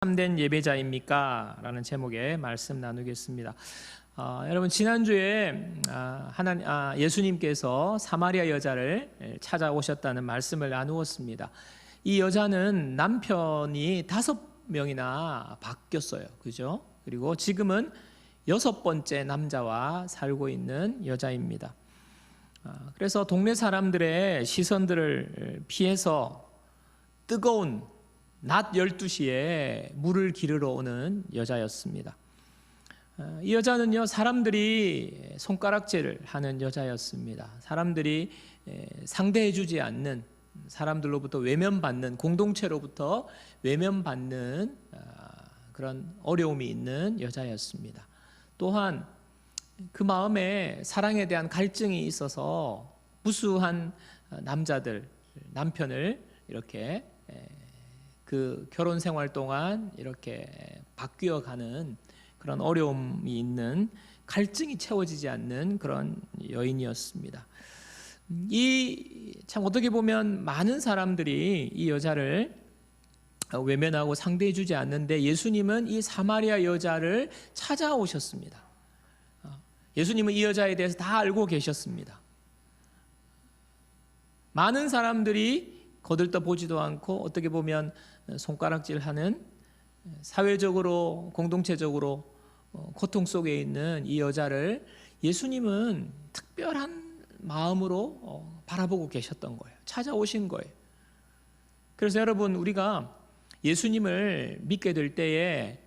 참된 예배자입니까? 라는 제목의 말씀 나누겠습니다. 여러분 지난주에 예수님께서 사마리아 여자를 찾아오셨다는 말씀을 나누었습니다. 이 여자는 남편이 5명이나 바뀌었어요. 그죠? 그리고 지금은 6번째 남자와 살고 있는 여자입니다. 그래서 동네 사람들의 시선들을 피해서 뜨거운 낮 12시에 물을 기르러 오는 여자였습니다. 이 여자는요, 사람들이 손가락질을 하는 여자였습니다. 사람들이 상대해주지 않는, 사람들로부터 외면받는, 공동체로부터 외면받는 그런 어려움이 있는 여자였습니다. 또한 그 마음에 사랑에 대한 갈증이 있어서 무수한 남편을 이렇게 그 결혼 생활 동안 이렇게 바뀌어가는 그런 어려움이 있는, 갈증이 채워지지 않는 그런 여인이었습니다. 참 어떻게 보면 많은 사람들이 이 여자를 외면하고 상대해주지 않는데 예수님은 이 사마리아 여자를 찾아오셨습니다. 예수님은 이 여자에 대해서 다 알고 계셨습니다. 많은 사람들이 거들떠보지도 않고 어떻게 보면 손가락질하는, 사회적으로 공동체적으로 고통 속에 있는 이 여자를 예수님은 특별한 마음으로 바라보고 계셨던 거예요. 찾아오신 거예요. 그래서 여러분, 우리가 예수님을 믿게 될 때에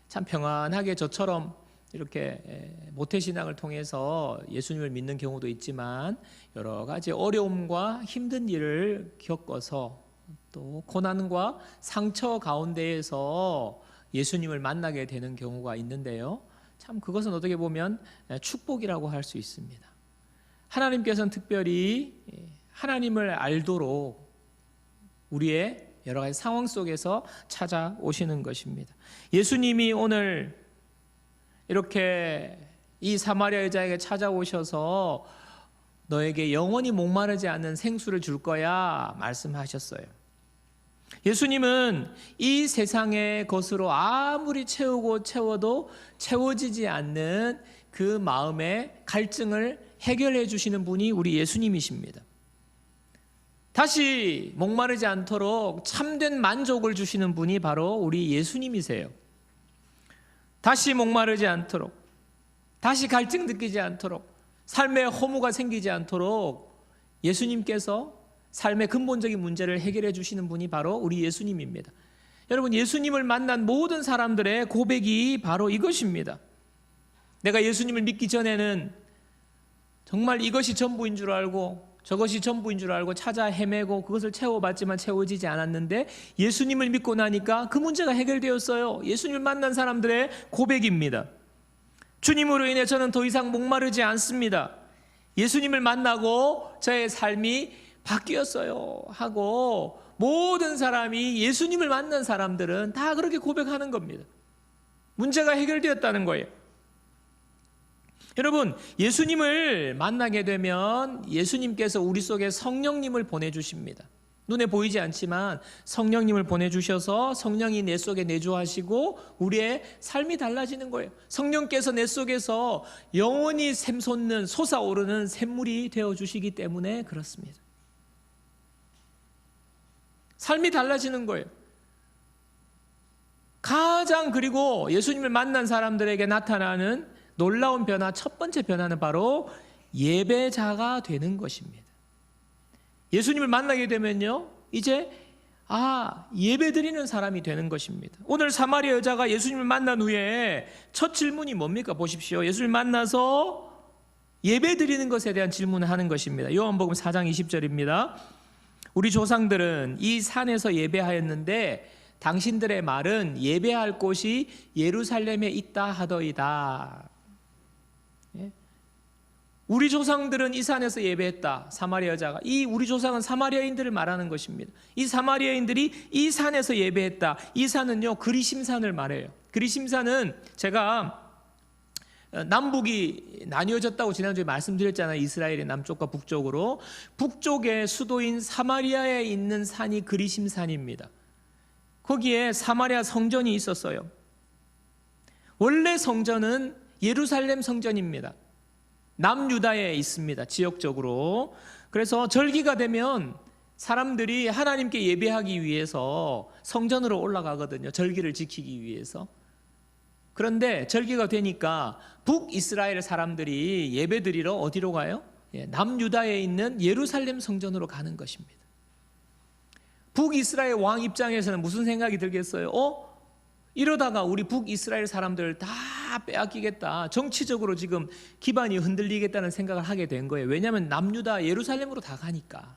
참 평안하게 저처럼 이렇게 모태신앙을 통해서 예수님을 믿는 경우도 있지만 여러 가지 어려움과 힘든 일을 겪어서 또 고난과 상처 가운데에서 예수님을 만나게 되는 경우가 있는데요, 참 그것은 어떻게 보면 축복이라고 할 수 있습니다. 하나님께서는 특별히 하나님을 알도록 우리의 여러 가지 상황 속에서 찾아오시는 것입니다. 예수님이 오늘 이렇게 이 사마리아 여자에게 찾아오셔서 너에게 영원히 목마르지 않는 생수를 줄 거야 말씀하셨어요. 예수님은 이 세상의 것으로 아무리 채워도 채워지지 않는 그 마음의 갈증을 해결해 주시는 분이 우리 예수님이십니다. 다시 목마르지 않도록 참된 만족을 주시는 분이 바로 우리 예수님이세요. 다시 목마르지 않도록, 다시 갈증 느끼지 않도록, 삶에 허무가 생기지 않도록 예수님께서 삶의 근본적인 문제를 해결해 주시는 분이 바로 우리 예수님입니다. 여러분, 예수님을 만난 모든 사람들의 고백이 바로 이것입니다. 내가 예수님을 믿기 전에는 정말 이것이 전부인 줄 알고 저것이 전부인 줄 알고 찾아 헤매고 그것을 채워봤지만 채워지지 않았는데 예수님을 믿고 나니까 그 문제가 해결되었어요. 예수님을 만난 사람들의 고백입니다. 주님으로 인해 저는 더 이상 목마르지 않습니다. 예수님을 만나고 저의 삶이 바뀌었어요 하고 모든 사람이, 예수님을 만난 사람들은 다 그렇게 고백하는 겁니다. 문제가 해결되었다는 거예요. 여러분, 예수님을 만나게 되면 예수님께서 우리 속에 성령님을 보내주십니다. 눈에 보이지 않지만 성령님을 보내주셔서 성령이 내 속에 내주하시고 우리의 삶이 달라지는 거예요. 성령께서 내 속에서 영원히 샘솟는, 솟아오르는 샘물이 되어주시기 때문에 그렇습니다. 삶이 달라지는 거예요. 그리고 예수님을 만난 사람들에게 나타나는 놀라운 변화, 첫 번째 변화는 바로 예배자가 되는 것입니다. 예수님을 만나게 되면요, 이제 예배 드리는 사람이 되는 것입니다. 오늘 사마리아 여자가 예수님을 만난 후에 첫 질문이 뭡니까? 보십시오. 예수님을 만나서 예배 드리는 것에 대한 질문을 하는 것입니다. 요한복음 4장 20절입니다. 우리 조상들은 이 산에서 예배하였는데 당신들의 말은 예배할 곳이 예루살렘에 있다 하더이다. 우리 조상들은 이 산에서 예배했다. 사마리아 여자가, 우리 조상은 사마리아인들을 말하는 것입니다. 이 사마리아인들이 이 산에서 예배했다. 이 산은요, 그리심산을 말해요. 그리심산은 제가 남북이 나뉘어졌다고 지난주에 말씀드렸잖아요. 이스라엘의 남쪽과 북쪽으로. 북쪽의 수도인 사마리아에 있는 산이 그리심산입니다. 거기에 사마리아 성전이 있었어요. 원래 성전은 예루살렘 성전입니다. 남유다에 있습니다. 지역적으로. 그래서 절기가 되면 사람들이 하나님께 예배하기 위해서 성전으로 올라가거든요. 절기를 지키기 위해서. 그런데 절기가 되니까 북이스라엘 사람들이 예배드리러 어디로 가요? 남유다에 있는 예루살렘 성전으로 가는 것입니다. 북이스라엘 왕 입장에서는 무슨 생각이 들겠어요? 이러다가 우리 북이스라엘 사람들 다 빼앗기겠다. 정치적으로 지금 기반이 흔들리겠다는 생각을 하게 된 거예요. 왜냐하면 남유다 예루살렘으로 다 가니까.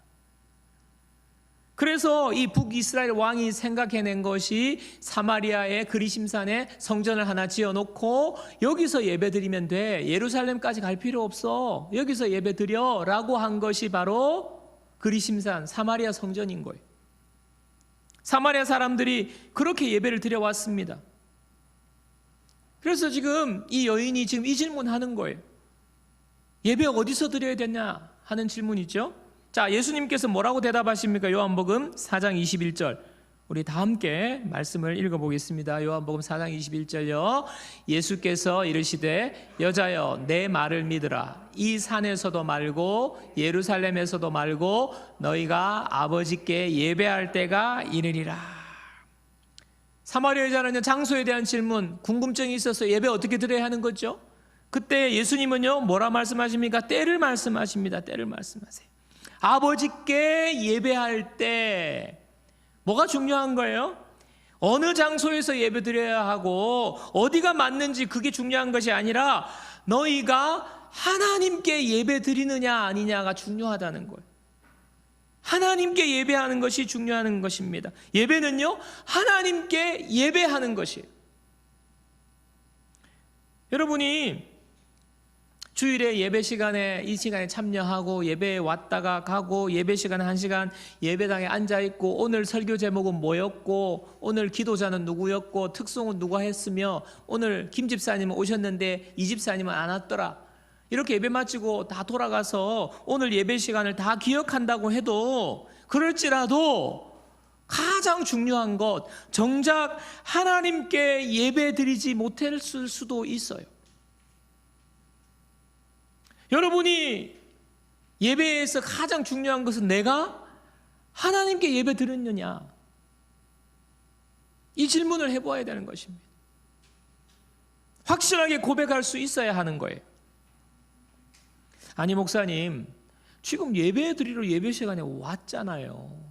그래서 이 북이스라엘 왕이 생각해낸 것이 사마리아의 그리심산에 성전을 하나 지어놓고 여기서 예배드리면 돼. 예루살렘까지 갈 필요 없어. 여기서 예배드려 라고 한 것이 바로 그리심산 사마리아 성전인 거예요. 사마리아 사람들이 그렇게 예배를 드려왔습니다. 그래서 지금 이 여인이 지금 이 질문하는 거예요. 예배 어디서 드려야 되냐 하는 질문이죠. 자, 예수님께서 뭐라고 대답하십니까? 요한복음 4장 21절. 우리 다 함께 말씀을 읽어보겠습니다. 요한복음 4장 21절요. 예수께서 이르시되 여자여 내 말을 믿으라. 이 산에서도 말고 예루살렘에서도 말고 너희가 아버지께 예배할 때가 이르리라. 사마리아 여자는 장소에 대한 질문, 궁금증이 있어서 예배 어떻게 드려야 하는 거죠? 그때 예수님은요 뭐라 말씀하십니까? 때를 말씀하십니다. 때를 말씀하세요. 아버지께 예배할 때 뭐가 중요한 거예요? 어느 장소에서 예배드려야 하고 어디가 맞는지 그게 중요한 것이 아니라 너희가 하나님께 예배드리느냐 아니냐가 중요하다는 거예요. 하나님께 예배하는 것이 중요한 것입니다. 예배는요 하나님께 예배하는 것이에요. 여러분이 주일에 예배 시간에 이 시간에 참여하고 예배에 왔다가 가고 예배 시간에 1시간 예배당에 앉아있고 오늘 설교 제목은 뭐였고 오늘 기도자는 누구였고 특송은 누가 했으며 오늘 김 집사님은 오셨는데 이 집사님은 안 왔더라. 이렇게 예배 마치고 다 돌아가서 오늘 예배 시간을 다 기억한다고 해도 그럴지라도 가장 중요한 것 정작 하나님께 예배 드리지 못했을 수도 있어요. 여러분이 예배에서 가장 중요한 것은 내가 하나님께 예배 드렸느냐 이 질문을 해보아야 되는 것입니다. 확실하게 고백할 수 있어야 하는 거예요. 아니 목사님 지금 예배 드리러 예배 시간에 왔잖아요.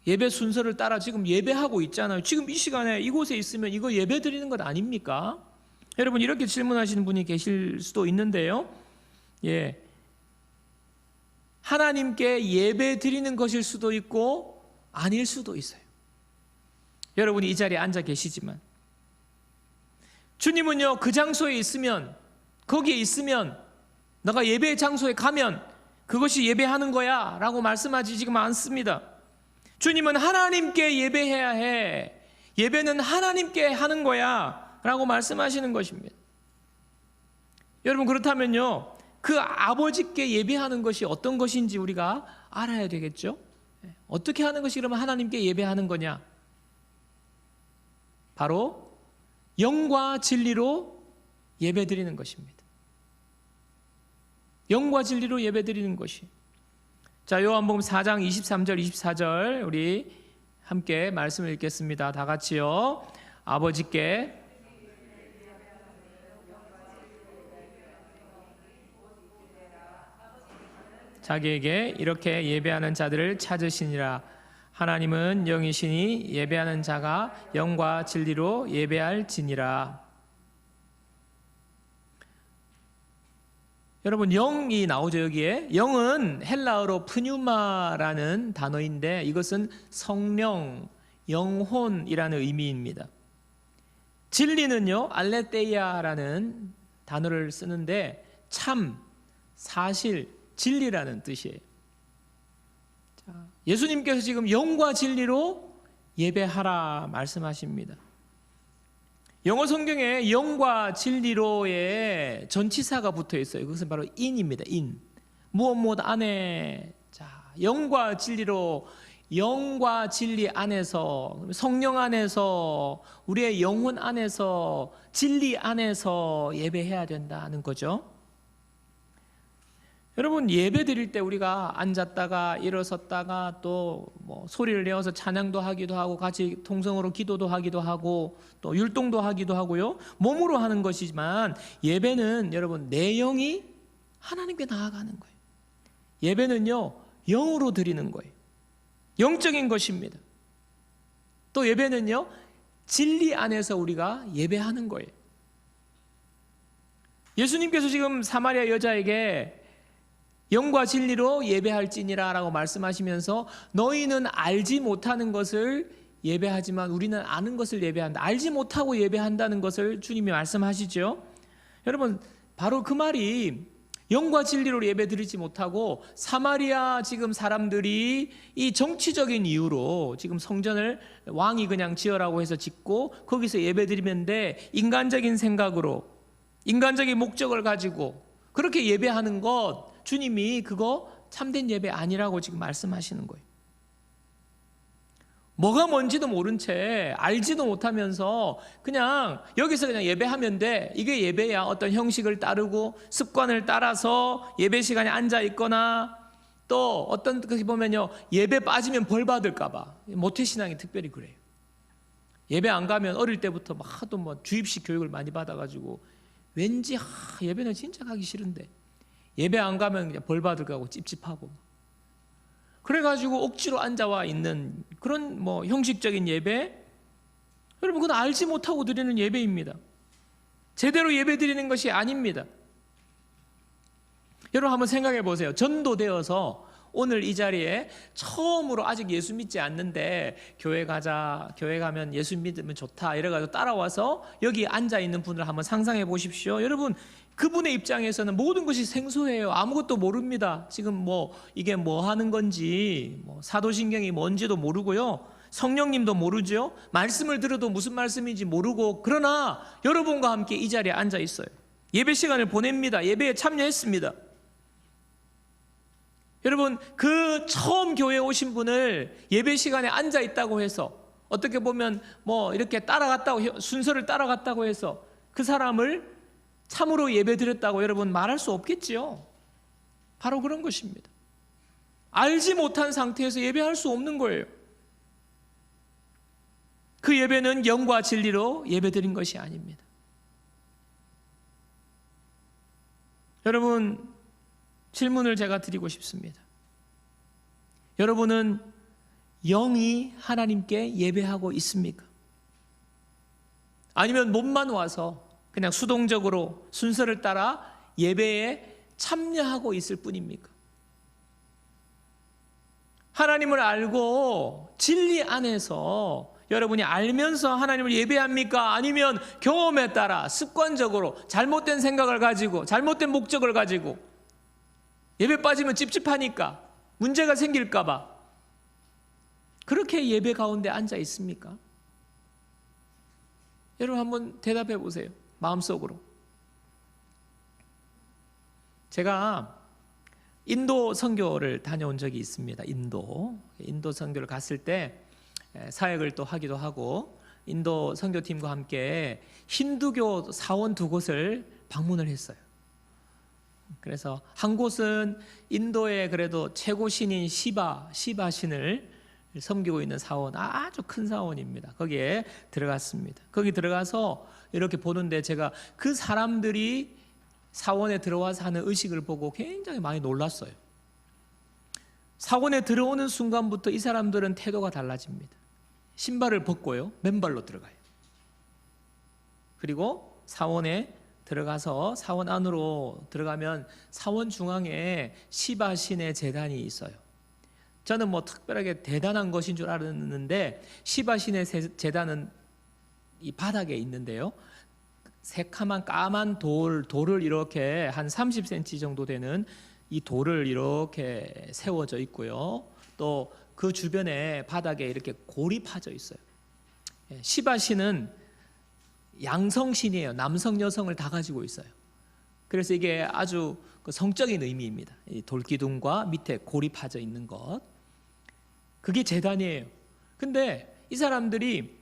예배 순서를 따라 지금 예배하고 있잖아요. 지금 이 시간에 이곳에 있으면 이거 예배 드리는 것 아닙니까? 여러분 이렇게 질문하시는 분이 계실 수도 있는데요. 하나님께 예배 드리는 것일 수도 있고 아닐 수도 있어요. 여러분이 이 자리에 앉아 계시지만 주님은요 그 장소에 있으면 거기에 있으면 너가 예배 장소에 가면 그것이 예배하는 거야 라고 말씀하지 지금 않습니다. 주님은 하나님께 예배해야 해. 예배는 하나님께 하는 거야 라고 말씀하시는 것입니다. 여러분 그렇다면요 그 아버지께 예배하는 것이 어떤 것인지 우리가 알아야 되겠죠. 어떻게 하는 것이 그러면 하나님께 예배하는 거냐? 바로 영과 진리로 예배드리는 것입니다. 영과 진리로 예배드리는 것이. 자, 요한복음 4장 23절 24절 우리 함께 말씀을 읽겠습니다. 다 같이요. 아버지께 자기에게 이렇게 예배하는 자들을 찾으시니라. 하나님은 영이시니 예배하는 자가 영과 진리로 예배할지니라. 여러분 영이 나오죠. 여기에 영은 헬라어로 푸뉴마라는 단어인데 이것은 성령, 영혼이라는 의미입니다. 진리는요 알레테이아라는 단어를 쓰는데 참, 사실, 진리라는 뜻이에요. 자, 예수님께서 지금 영과 진리로 예배하라 말씀하십니다. 영어 성경에 영과 진리로의 전치사가 붙어 있어요. 그것은 바로 in입니다. in. 무엇 무엇 안에. 자, 영과 진리로 영과 진리 안에서, 성령 안에서, 우리의 영혼 안에서, 진리 안에서 예배해야 된다는 거죠. 여러분, 예배 드릴 때 우리가 앉았다가 일어섰다가 또 뭐 소리를 내어서 찬양도 하기도 하고 같이 통성으로 기도도 하기도 하고 또 율동도 하기도 하고요. 몸으로 하는 것이지만 예배는 여러분 내 영이 하나님께 나아가는 거예요. 예배는요 영으로 드리는 거예요. 영적인 것입니다. 또 예배는요 진리 안에서 우리가 예배하는 거예요. 예수님께서 지금 사마리아 여자에게 영과 진리로 예배할지니라 라고 말씀하시면서 너희는 알지 못하는 것을 예배하지만 우리는 아는 것을 예배한다. 알지 못하고 예배한다는 것을 주님이 말씀하시죠. 여러분 바로 그 말이 영과 진리로 예배 드리지 못하고 사마리아 지금 사람들이 이 정치적인 이유로 지금 성전을 왕이 그냥 지어라고 해서 짓고 거기서 예배 드리면 돼, 인간적인 생각으로 인간적인 목적을 가지고 그렇게 예배하는 것, 주님이 그거 참된 예배 아니라고 지금 말씀하시는 거예요. 뭐가 뭔지도 모른 채 알지도 못하면서 그냥 여기서 그냥 예배하면 돼, 이게 예배야. 어떤 형식을 따르고 습관을 따라서 예배 시간에 앉아 있거나 또 어떤 그렇게 보면요 예배 빠지면 벌 받을까 봐 모태신앙이 특별히 그래요. 예배 안 가면 어릴 때부터 막 하도 뭐 주입식 교육을 많이 받아가지고 왠지 예배는 진짜 가기 싫은데 예배 안 가면 그냥 벌 받을까 하고 찝찝하고 그래가지고 억지로 앉아와 있는 그런 뭐 형식적인 예배, 여러분 그건 알지 못하고 드리는 예배입니다. 제대로 예배 드리는 것이 아닙니다. 여러분 한번 생각해 보세요. 전도되어서 오늘 이 자리에 처음으로 아직 예수 믿지 않는데 교회 가자, 교회 가면 예수 믿으면 좋다 이래가지고 따라와서 여기 앉아 있는 분을 한번 상상해 보십시오. 여러분 그분의 입장에서는 모든 것이 생소해요. 아무것도 모릅니다. 지금 뭐 이게 뭐 하는 건지 뭐 사도신경이 뭔지도 모르고요. 성령님도 모르죠. 말씀을 들어도 무슨 말씀인지 모르고 그러나 여러분과 함께 이 자리에 앉아 있어요. 예배 시간을 보냅니다. 예배에 참여했습니다. 여러분 그 처음 교회에 오신 분을 예배 시간에 앉아 있다고 해서 어떻게 보면 뭐 이렇게 따라갔다고 순서를 따라갔다고 해서 그 사람을 참으로 예배 드렸다고 여러분 말할 수 없겠지요. 바로 그런 것입니다. 알지 못한 상태에서 예배할 수 없는 거예요. 그 예배는 영과 진리로 예배 드린 것이 아닙니다. 여러분 질문을 제가 드리고 싶습니다. 여러분은 영이 하나님께 예배하고 있습니까? 아니면 몸만 와서 그냥 수동적으로 순서를 따라 예배에 참여하고 있을 뿐입니까? 하나님을 알고 진리 안에서 여러분이 알면서 하나님을 예배합니까? 아니면 경험에 따라 습관적으로 잘못된 생각을 가지고 잘못된 목적을 가지고 예배 빠지면 찝찝하니까 문제가 생길까 봐 그렇게 예배 가운데 앉아 있습니까? 여러분 한번 대답해 보세요. 마음속으로. 제가 인도 선교를 다녀온 적이 있습니다. 인도 선교를 갔을 때 사역을 또 하기도 하고 인도 선교팀과 함께 힌두교 사원 2곳을 방문을 했어요. 그래서 한 곳은 인도의 그래도 최고 신인 시바 신을 섬기고 있는 사원, 아주 큰 사원입니다. 거기에 들어갔습니다. 거기 들어가서 이렇게 보는데 제가 그 사람들이 사원에 들어와서 하는 의식을 보고 굉장히 많이 놀랐어요. 사원에 들어오는 순간부터 이 사람들은 태도가 달라집니다. 신발을 벗고요, 맨발로 들어가요. 그리고 사원에 들어가서 사원 안으로 들어가면 사원 중앙에 시바 신의 제단이 있어요. 저는 뭐 특별하게 대단한 것인 줄 알았는데 시바 신의 제단은 이 바닥에 있는데요. 새카만 까만 돌을 이렇게 한 30cm 정도 되는 이 돌을 이렇게 세워져 있고요. 또 그 주변에 바닥에 이렇게 골이 파져 있어요. 시바 신은 양성신이에요. 남성, 여성을 다 가지고 있어요. 그래서 이게 아주 성적인 의미입니다. 이 돌기둥과 밑에 골이 파져 있는 것. 그게 제단이에요. 근데 이 사람들이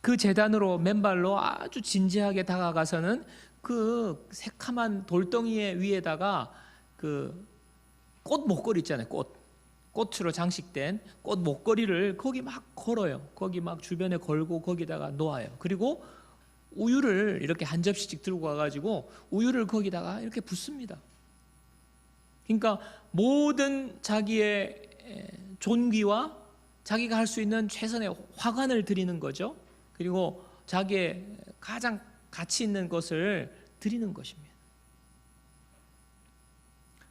그 제단으로 맨발로 아주 진지하게 다가가서는 그 새카만 돌덩이 위에다가 그 꽃 목걸이 있잖아요. 꽃으로 장식된 꽃 목걸이를 거기 막 걸어요. 거기 막 주변에 걸고 거기다가 놓아요. 그리고 우유를 이렇게 한 접시씩 들고 와가지고 우유를 거기다가 이렇게 붓습니다. 그러니까 모든 자기의 존귀와 자기가 할 수 있는 최선의 화관을 드리는 거죠. 그리고 자기의 가장 가치 있는 것을 드리는 것입니다.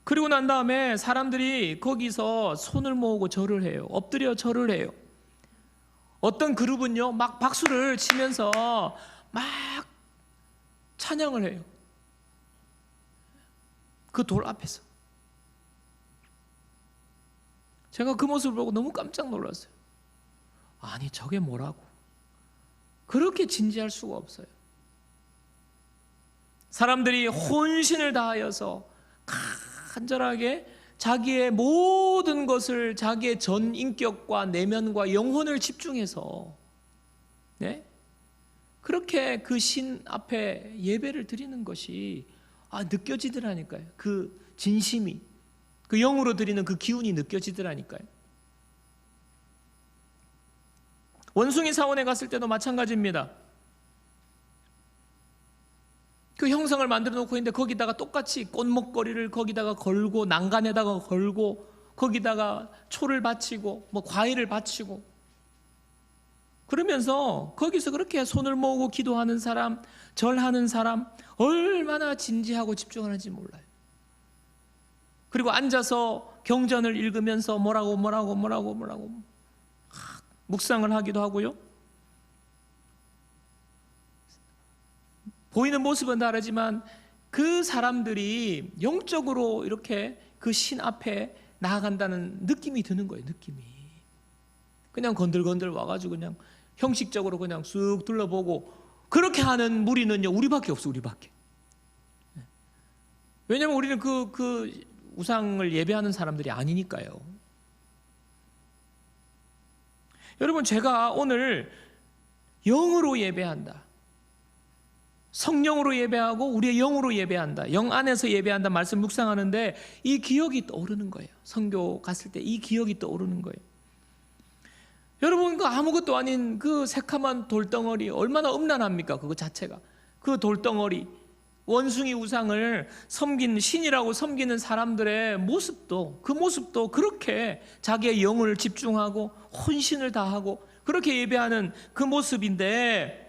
그리고 난 다음에 사람들이 거기서 손을 모으고 절을 해요. 엎드려 절을 해요. 어떤 그룹은요 막 박수를 치면서 막 찬양을 해요. 그 돌 앞에서. 제가 그 모습을 보고 너무 깜짝 놀랐어요. 아니 저게 뭐라고. 그렇게 진지할 수가 없어요. 사람들이 혼신을 다하여서 간절하게 자기의 모든 것을 자기의 전 인격과 내면과 영혼을 집중해서 그렇게 그 신 앞에 예배를 드리는 것이 느껴지더라니까요. 그 진심이, 그 영으로 드리는 그 기운이 느껴지더라니까요. 원숭이 사원에 갔을 때도 마찬가지입니다. 그 형상을 만들어 놓고 있는데 거기다가 똑같이 꽃목걸이를 거기다가 걸고 난간에다가 걸고 거기다가 초를 바치고 뭐 과일을 바치고 그러면서 거기서 그렇게 손을 모으고 기도하는 사람, 절하는 사람 얼마나 진지하고 집중하는지 몰라요. 그리고 앉아서 경전을 읽으면서 뭐라고 묵상을 하기도 하고요. 보이는 모습은 다르지만 그 사람들이 영적으로 이렇게 그 신 앞에 나아간다는 느낌이 드는 거예요. 느낌이 그냥 건들건들 와가지고 그냥 형식적으로 그냥 쑥 둘러보고 그렇게 하는 무리는요 우리밖에 없어. 우리밖에. 왜냐하면 우리는 그 우상을 예배하는 사람들이 아니니까요. 여러분, 제가 오늘 영으로 예배한다, 성령으로 예배하고 우리의 영으로 예배한다, 영 안에서 예배한다 말씀 묵상하는데 이 기억이 떠오르는 거예요. 선교 갔을 때 이 기억이 떠오르는 거예요. 여러분, 그 아무것도 아닌 그 새카만 돌덩어리 얼마나 음란합니까? 그거 자체가. 그 돌덩어리, 원숭이 우상을 섬긴 신이라고 섬기는 사람들의 모습도, 그 모습도 그렇게 자기의 영을 집중하고 혼신을 다하고 그렇게 예배하는 그 모습인데,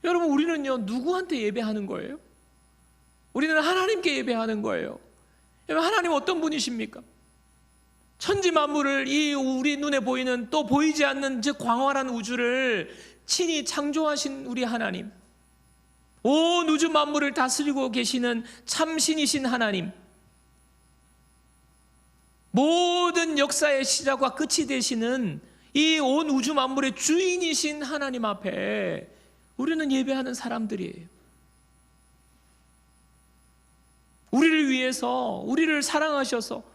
여러분, 우리는요 누구한테 예배하는 거예요? 우리는 하나님께 예배하는 거예요. 여러분, 하나님 어떤 분이십니까? 천지 만물을, 이 우리 눈에 보이는 또 보이지 않는 즉 광활한 우주를 친히 창조하신 우리 하나님, 온 우주 만물을 다스리고 계시는 참신이신 하나님, 모든 역사의 시작과 끝이 되시는 이 온 우주 만물의 주인이신 하나님 앞에 우리는 예배하는 사람들이에요. 우리를 위해서, 우리를 사랑하셔서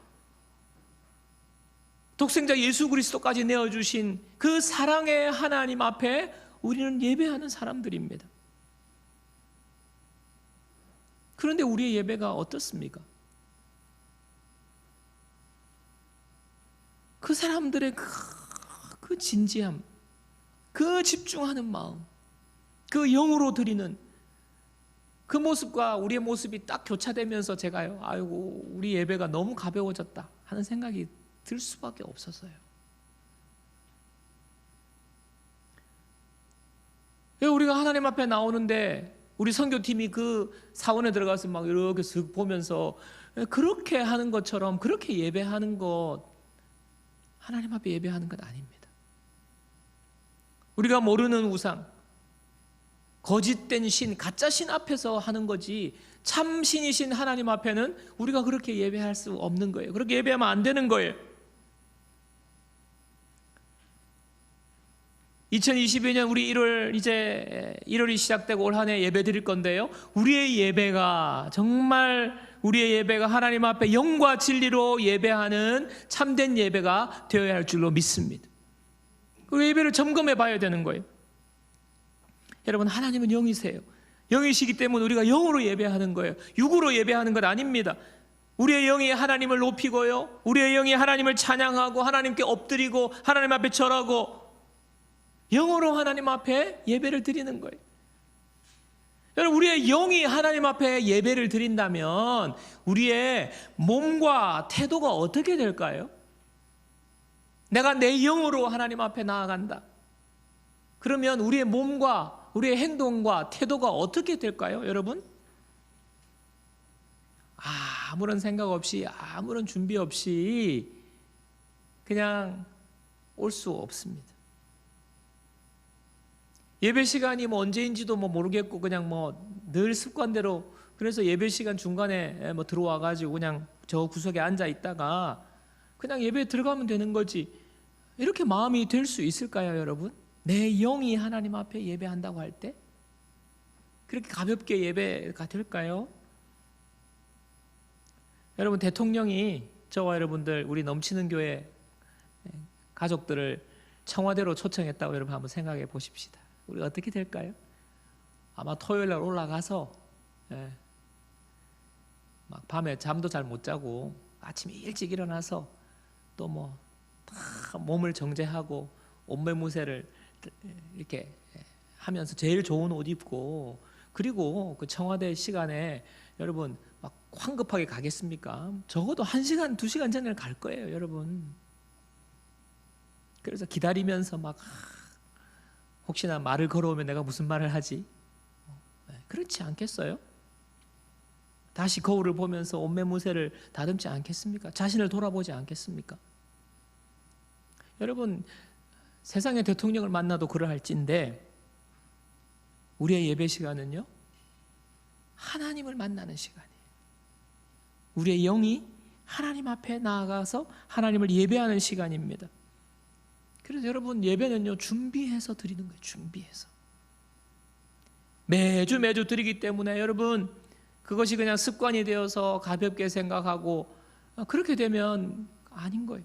독생자 예수 그리스도까지 내어주신 그 사랑의 하나님 앞에 우리는 예배하는 사람들입니다. 그런데 우리의 예배가 어떻습니까? 그 사람들의 그 진지함, 그 집중하는 마음, 그 영으로 드리는 그 모습과 우리의 모습이 딱 교차되면서 제가요, 아이고 우리 예배가 너무 가벼워졌다 하는 생각이 들 수밖에 없었어요. 우리가 하나님 앞에 나오는데 우리 선교팀이 그 사원에 들어가서 막 이렇게 쓱 보면서 그렇게 하는 것처럼 그렇게 예배하는 것, 하나님 앞에 예배하는 것 아닙니다. 우리가 모르는 우상, 거짓된 신, 가짜 신 앞에서 하는 거지, 참 신이신 하나님 앞에는 우리가 그렇게 예배할 수 없는 거예요. 그렇게 예배하면 안 되는 거예요. 2022년 우리 1월이 시작되고 올 한 해 예배 드릴 건데요, 우리의 예배가 정말 우리의 예배가 하나님 앞에 영과 진리로 예배하는 참된 예배가 되어야 할 줄로 믿습니다. 그 예배를 점검해 봐야 되는 거예요. 여러분, 하나님은 영이세요. 영이시기 때문에 우리가 영으로 예배하는 거예요. 육으로 예배하는 것 아닙니다. 우리의 영이 하나님을 높이고요, 우리의 영이 하나님을 찬양하고 하나님께 엎드리고 하나님 앞에 절하고 영으로 하나님 앞에 예배를 드리는 거예요. 여러분, 우리의 영이 하나님 앞에 예배를 드린다면 우리의 몸과 태도가 어떻게 될까요? 내가 내 영으로 하나님 앞에 나아간다. 그러면 우리의 몸과 우리의 행동과 태도가 어떻게 될까요, 여러분? 아무런 생각 없이, 아무런 준비 없이 그냥 올 수 없습니다. 예배 시간이 언제인지도 모르겠고 그냥 늘 습관대로, 그래서 예배 시간 중간에 들어와 가지고 그냥 저 구석에 앉아 있다가 그냥 예배에 들어가면 되는 거지, 이렇게 마음이 될 수 있을까요, 여러분? 내 영이 하나님 앞에 예배한다고 할 때 그렇게 가볍게 예배가 될까요? 여러분, 대통령이 저와 여러분들, 우리 넘치는 교회 가족들을 청와대로 초청했다고 여러분 한번 생각해 보십시다. 우리 어떻게 될까요? 아마 토요일 날 올라가서 막 밤에 잠도 잘 못 자고 아침에 일찍 일어나서 또 다 몸을 정제하고 옷매무새를 이렇게 하면서 제일 좋은 옷 입고, 그리고 그 청와대 시간에 여러분 막 황급하게 가겠습니까? 적어도 1시간, 2시간 전에 갈 거예요, 여러분. 그래서 기다리면서 막 혹시나 말을 걸어오면 내가 무슨 말을 하지? 그렇지 않겠어요? 다시 거울을 보면서 옷매무새를 다듬지 않겠습니까? 자신을 돌아보지 않겠습니까? 여러분, 세상의 대통령을 만나도 그러할진데 우리의 예배 시간은요, 하나님을 만나는 시간이에요. 우리의 영이 하나님 앞에 나아가서 하나님을 예배하는 시간입니다. 그래서 여러분, 예배는요, 준비해서 드리는 거예요. 준비해서. 매주 드리기 때문에 여러분, 그것이 그냥 습관이 되어서 가볍게 생각하고 그렇게 되면 아닌 거예요.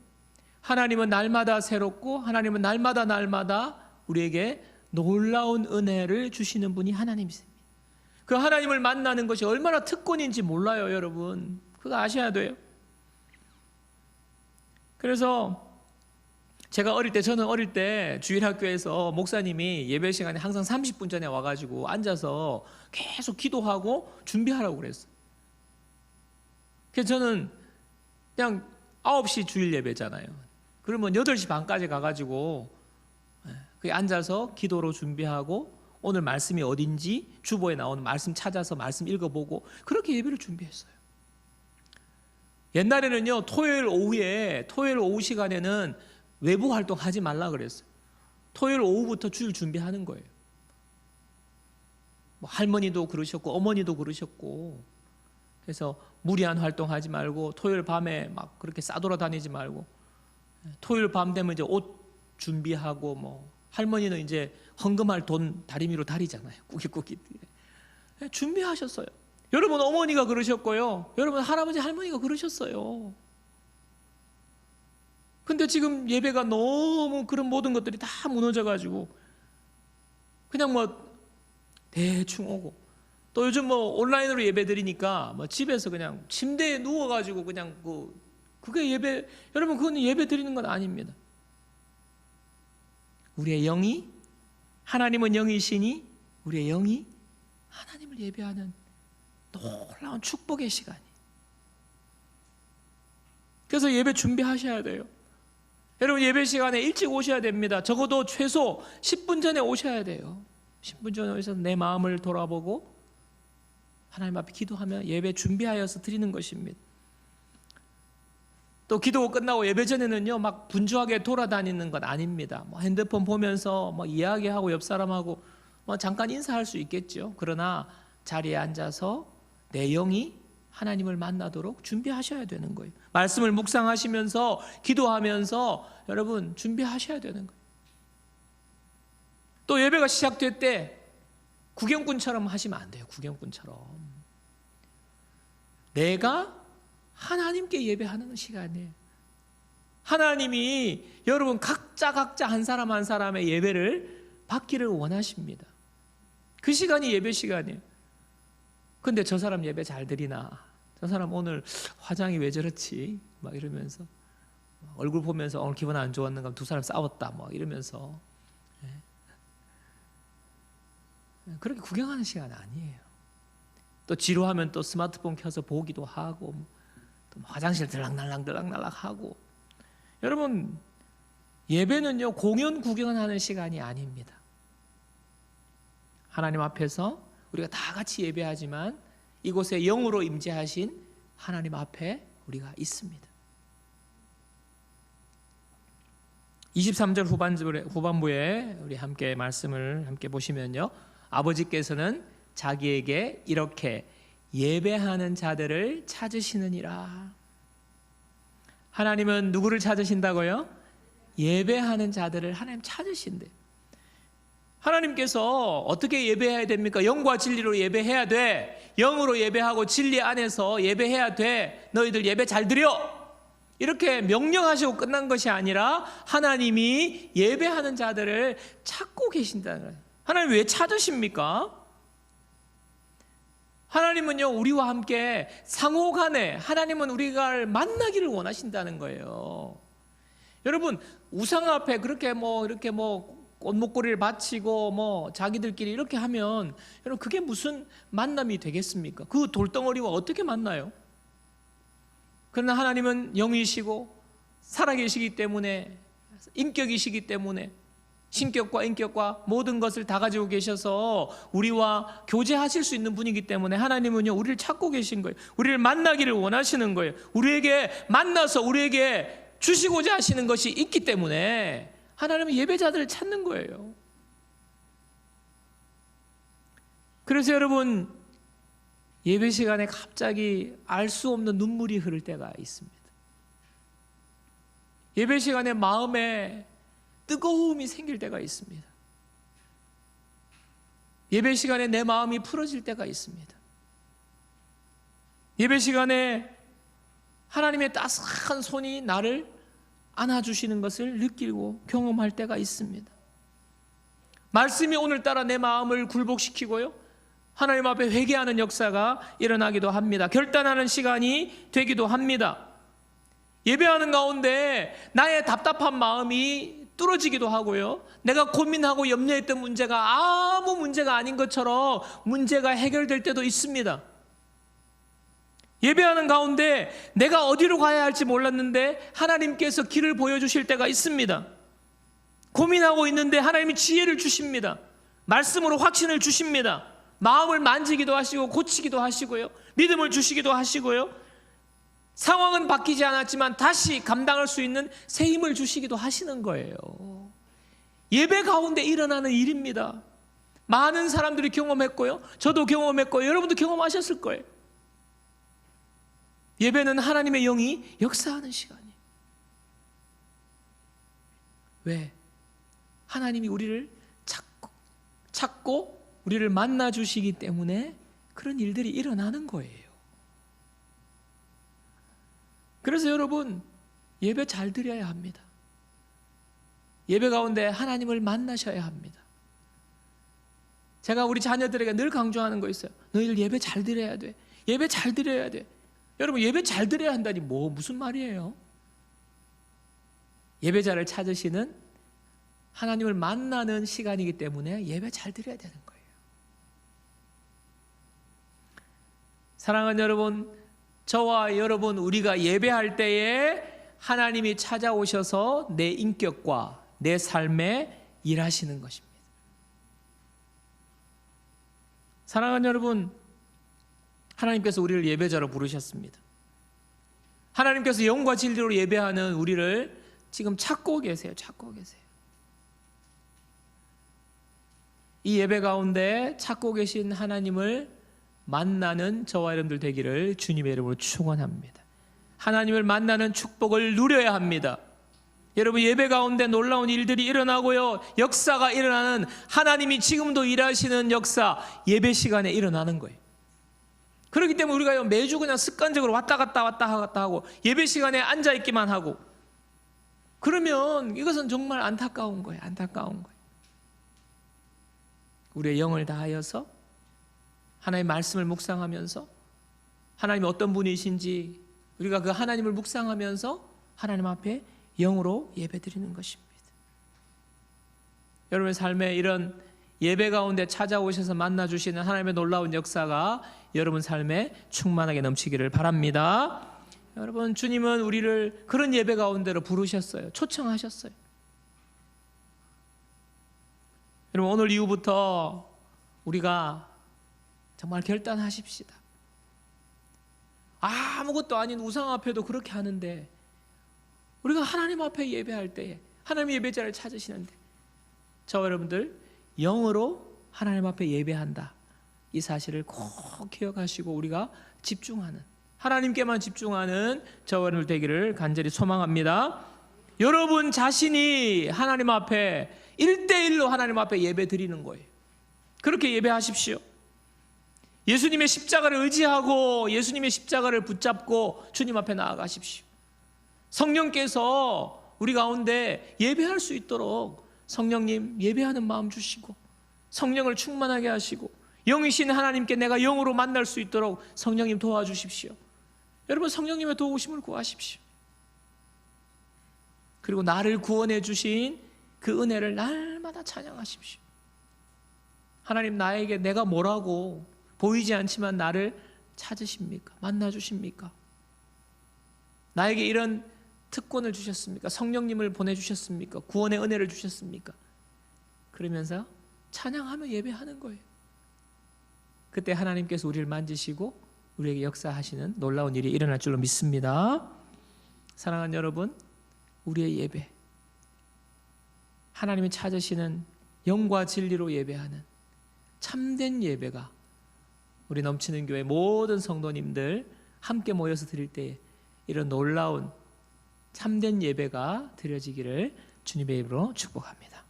하나님은 날마다 새롭고 하나님은 날마다 우리에게 놀라운 은혜를 주시는 분이 하나님이십니다. 그 하나님을 만나는 것이 얼마나 특권인지 몰라요, 여러분. 그거 아셔야 돼요. 그래서 저는 어릴 때 주일학교에서 목사님이 예배 시간에 항상 30분 전에 와가지고 앉아서 계속 기도하고 준비하라고 그랬어요. 그래서 저는 그냥 9시 주일 예배잖아요. 그러면 8시 반까지 가가지고 앉아서 기도로 준비하고 오늘 말씀이 어딘지 주보에 나오는 말씀 찾아서 말씀 읽어보고 그렇게 예배를 준비했어요. 옛날에는요, 토요일 오후 시간에는 외부 활동하지 말라 그랬어요. 토요일 오후부터 주일 준비하는 거예요. 할머니도 그러셨고 어머니도 그러셨고, 그래서 무리한 활동하지 말고 토요일 밤에 막 그렇게 싸돌아다니지 말고, 토요일 밤 되면 이제 옷 준비하고 할머니는 이제 헌금할 돈 다리미로 다리잖아요. 꾸깃꾸깃 준비하셨어요. 여러분, 어머니가 그러셨고요, 여러분 할아버지 할머니가 그러셨어요. 근데 지금 예배가 너무 그런 모든 것들이 다 무너져가지고 그냥 대충 오고, 또 요즘 온라인으로 예배 드리니까 집에서 그냥 침대에 누워가지고 그냥 그게 예배, 여러분 그건 예배 드리는 건 아닙니다. 우리의 영이, 하나님은 영이시니 우리의 영이 하나님을 예배하는 놀라운 축복의 시간이. 그래서 예배 준비하셔야 돼요. 여러분, 예배 시간에 일찍 오셔야 됩니다. 적어도 최소 10분 전에 오셔야 돼요. 10분 전에 오셔서 내 마음을 돌아보고 하나님 앞에 기도하며 예배 준비하여서 드리는 것입니다. 또 기도 끝나고 예배 전에는요, 막 분주하게 돌아다니는 건 아닙니다. 핸드폰 보면서 이야기하고 옆 사람하고 잠깐 인사할 수 있겠죠. 그러나 자리에 앉아서 내 영이 하나님을 만나도록 준비하셔야 되는 거예요. 말씀을 묵상하시면서 기도하면서 여러분 준비하셔야 되는 거예요. 또 예배가 시작될 때 구경꾼처럼 하시면 안 돼요. 구경꾼처럼 내가 하나님께 예배하는 시간이에요. 하나님이 여러분 각자 한 사람 한 사람의 예배를 받기를 원하십니다. 그 시간이 예배 시간이에요. 근데 저 사람 예배 잘 드리나? 저 사람 오늘 화장이 왜 저렇지? 막 이러면서 얼굴 보면서 오늘 기분 안 좋았는가? 두 사람 싸웠다 막 이러면서 그렇게 구경하는 시간 아니에요. 또 지루하면 또 스마트폰 켜서 보기도 하고 또 화장실 들락날락 하고. 여러분 예배는요 공연 구경하는 시간이 아닙니다. 하나님 앞에서 우리가 다 같이 예배하지만 이곳에 영으로 임재하신 하나님 앞에 우리가 있습니다. 23절 후반부에 우리 함께 말씀을 함께 보시면요, 아버지께서는 자기에게 이렇게 예배하는 자들을 찾으시느니라. 하나님은 누구를 찾으신다고요? 예배하는 자들을 하나님 찾으신대. 하나님께서 어떻게 예배해야 됩니까? 영과 진리로 예배해야 돼. 영으로 예배하고 진리 안에서 예배해야 돼. 너희들 예배 잘 드려. 이렇게 명령하시고 끝난 것이 아니라 하나님이 예배하는 자들을 찾고 계신다는 거예요. 하나님 왜 찾으십니까? 하나님은요 우리와 함께 상호간에 하나님은 우리가 만나기를 원하신다는 거예요. 여러분 우상 앞에 그렇게 이렇게 꽃목걸이를 바치고 자기들끼리 이렇게 하면 여러분 그게 무슨 만남이 되겠습니까? 그 돌덩어리와 어떻게 만나요? 그러나 하나님은 영이시고 살아계시기 때문에, 인격이시기 때문에 신격과 인격과 모든 것을 다 가지고 계셔서 우리와 교제하실 수 있는 분이기 때문에 하나님은요 우리를 찾고 계신 거예요. 우리를 만나기를 원하시는 거예요. 우리에게 만나서 우리에게 주시고자 하시는 것이 있기 때문에 하나님은 예배자들을 찾는 거예요. 그래서 여러분 예배 시간에 갑자기 알 수 없는 눈물이 흐를 때가 있습니다. 예배 시간에 마음에 뜨거움이 생길 때가 있습니다. 예배 시간에 내 마음이 풀어질 때가 있습니다. 예배 시간에 하나님의 따스한 손이 나를 안아주시는 것을 느끼고 경험할 때가 있습니다. 말씀이 오늘따라 내 마음을 굴복시키고요, 하나님 앞에 회개하는 역사가 일어나기도 합니다. 결단하는 시간이 되기도 합니다. 예배하는 가운데 나의 답답한 마음이 뚫어지기도 하고요, 내가 고민하고 염려했던 문제가 아무 문제가 아닌 것처럼 문제가 해결될 때도 있습니다. 예배하는 가운데 내가 어디로 가야 할지 몰랐는데 하나님께서 길을 보여주실 때가 있습니다. 고민하고 있는데 하나님이 지혜를 주십니다. 말씀으로 확신을 주십니다. 마음을 만지기도 하시고 고치기도 하시고요, 믿음을 주시기도 하시고요, 상황은 바뀌지 않았지만 다시 감당할 수 있는 새 힘을 주시기도 하시는 거예요. 예배 가운데 일어나는 일입니다. 많은 사람들이 경험했고요, 저도 경험했고요, 여러분도 경험하셨을 거예요. 예배는 하나님의 영이 역사하는 시간이에요. 왜? 하나님이 우리를 찾고 우리를 만나 주시기 때문에 그런 일들이 일어나는 거예요. 그래서 여러분 예배 잘 드려야 합니다. 예배 가운데 하나님을 만나셔야 합니다. 제가 우리 자녀들에게 늘 강조하는 거 있어요. 너희들 예배 잘 드려야 돼. 예배 잘 드려야 돼. 여러분 예배 잘 드려야 한다니 무슨 말이에요? 예배자를 찾으시는 하나님을 만나는 시간이기 때문에 예배 잘 드려야 되는 거예요. 사랑하는 여러분, 저와 여러분 우리가 예배할 때에 하나님이 찾아오셔서 내 인격과 내 삶에 일하시는 것입니다. 사랑하는 여러분, 하나님께서 우리를 예배자로 부르셨습니다. 하나님께서 영과 진리로 예배하는 우리를 지금 찾고 계세요. 이 예배 가운데 찾고 계신 하나님을 만나는 저와 여러분들 되기를 주님의 이름으로 축원합니다. 하나님을 만나는 축복을 누려야 합니다. 여러분 예배 가운데 놀라운 일들이 일어나고요, 역사가 일어나는, 하나님이 지금도 일하시는 역사 예배 시간에 일어나는 거예요. 그렇기 때문에 우리가 매주 그냥 습관적으로 왔다 갔다 하고 예배 시간에 앉아 있기만 하고 그러면 이것은 정말 안타까운 거예요. 안타까운 거예요. 우리의 영을 다하여서 하나님의 말씀을 묵상하면서 하나님이 어떤 분이신지 우리가 그 하나님을 묵상하면서 하나님 앞에 영으로 예배드리는 것입니다. 여러분의 삶에 이런 예배 가운데 찾아오셔서 만나주시는 하나님의 놀라운 역사가 여러분 삶에 충만하게 넘치기를 바랍니다. 여러분, 주님은 우리를 그런 예배 가운데로 부르셨어요. 초청하셨어요. 여러분, 오늘 이후부터 우리가 정말 결단하십시다. 아무것도 아닌 우상 앞에도 그렇게 하는데 우리가 하나님 앞에 예배할 때에 하나님의 예배자를 찾으시는데 저와 여러분들 영으로 하나님 앞에 예배한다. 이 사실을 꼭 기억하시고 우리가 집중하는, 하나님께만 집중하는 저와 여러분들 되기를 간절히 소망합니다. 여러분 자신이 하나님 앞에 1대1로 하나님 앞에 예배 드리는 거예요. 그렇게 예배하십시오. 예수님의 십자가를 의지하고 예수님의 십자가를 붙잡고 주님 앞에 나아가십시오. 성령께서 우리 가운데 예배할 수 있도록 성령님 예배하는 마음 주시고 성령을 충만하게 하시고 영이신 하나님께 내가 영으로 만날 수 있도록 성령님 도와주십시오. 여러분, 성령님의 도우심을 구하십시오. 그리고 나를 구원해 주신 그 은혜를 날마다 찬양하십시오. 하나님, 나에게 내가 뭐라고 보이지 않지만 나를 찾으십니까? 만나주십니까? 나에게 이런 특권을 주셨습니까? 성령님을 보내주셨습니까? 구원의 은혜를 주셨습니까? 그러면서 찬양하며 예배하는 거예요. 그때 하나님께서 우리를 만지시고 우리에게 역사하시는 놀라운 일이 일어날 줄로 믿습니다. 사랑하는 여러분, 우리의 예배, 하나님이 찾으시는 영과 진리로 예배하는 참된 예배가 우리 넘치는 교회 모든 성도님들 함께 모여서 드릴 때에 이런 놀라운 참된 예배가 드려지기를 주님의 이름으로 축복합니다.